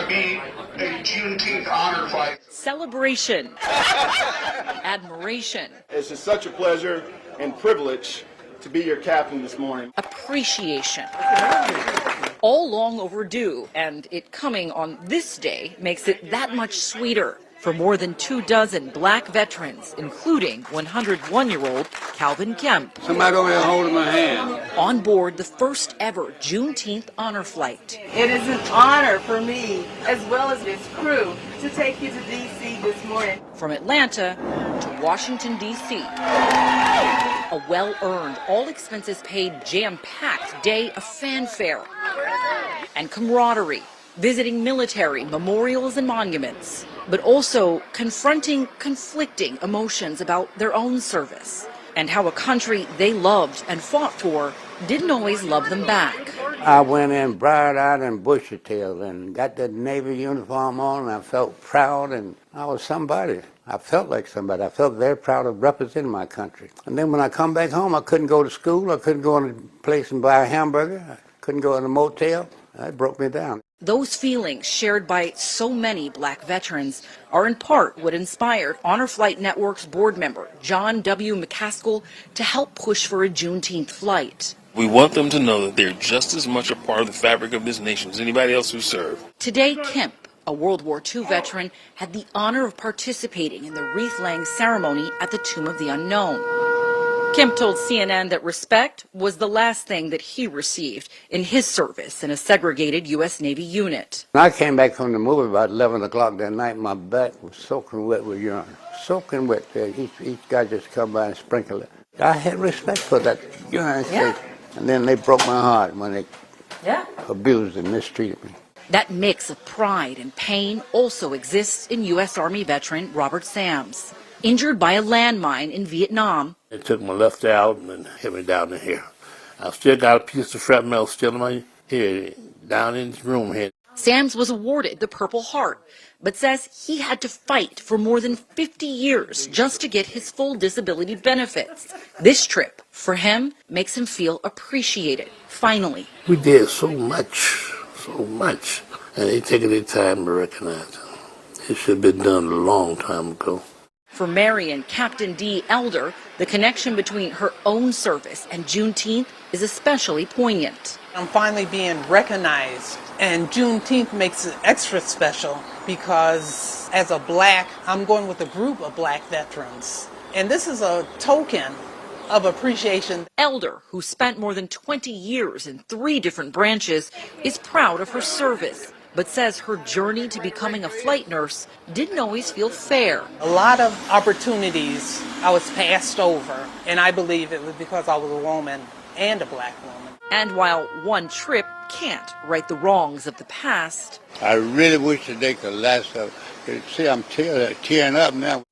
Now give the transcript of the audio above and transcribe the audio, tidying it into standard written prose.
to be a Juneteenth honor flight. Celebration. Admiration. It's just such a pleasure and privilege to be your captain this morning. Appreciation. All long overdue, and it coming on this day makes it that much sweeter for more than 24 black veterans, including 101-year-old Calvin Kemp. Somebody over there holding my hand. On board the first ever Juneteenth honor flight. It is an honor for me, as well as this crew, to take you to D.C. this morning. From Atlanta to Washington, D.C. A well-earned, all-expenses-paid, jam-packed day of fanfare and camaraderie, visiting military memorials and monuments, but also confronting conflicting emotions about their own service and how a country they loved and fought for didn't always love them back. I went in bright-eyed and bushy-tailed and got that Navy uniform on, and I felt proud, and I was somebody. I felt like somebody. I felt very proud of representing my country. And then when I come back home, I couldn't go to school. I couldn't go in a place and buy a hamburger. I couldn't go in a motel. That broke me down. Those feelings shared by so many black veterans are in part what inspired Honor Flight Network's board member, John W. McCaskill, to help push for a Juneteenth flight. We want them to know that they're just as much a part of the fabric of this nation as anybody else who served. Today, Kemp, a World War II veteran, had the honor of participating in the wreath-laying ceremony at the Tomb of the Unknown. Kemp told CNN that respect was the last thing that he received in his service in a segregated U.S. Navy unit. When I came back from the movie about 11 o'clock that night, my back was soaking wet with urine. Soaking wet. Each guy just come by and sprinkle it. I had respect for that urine. Yeah. And then they broke my heart when they abused and mistreated me. That mix of pride and pain also exists in U.S. Army veteran Robert Sams. Injured by a landmine in Vietnam. They took my left eye out and hit me down in here. I've still got a piece of shrapnel still in my head, down in this room here. Sams was awarded the Purple Heart, but says he had to fight for more than 50 years just to get his full disability benefits. This trip, for him, makes him feel appreciated, finally. We did so much, and they taking their time to recognize it. It should have been done a long time ago. For Marion Captain D. Elder, the connection between her own service and Juneteenth is especially poignant. I'm finally being recognized, and Juneteenth makes it extra special because as a black, I'm going with a group of black veterans. And this is a token of appreciation. Elder, who spent more than 20 years in 3 different branches, is proud of her service, but says her journey to becoming a flight nurse didn't always feel fair. A lot of opportunities I was passed over, and I believe it was because I was a woman and a black woman. And while one trip can't right the wrongs of the past, I really wish the day could last. See, I'm tearing up now.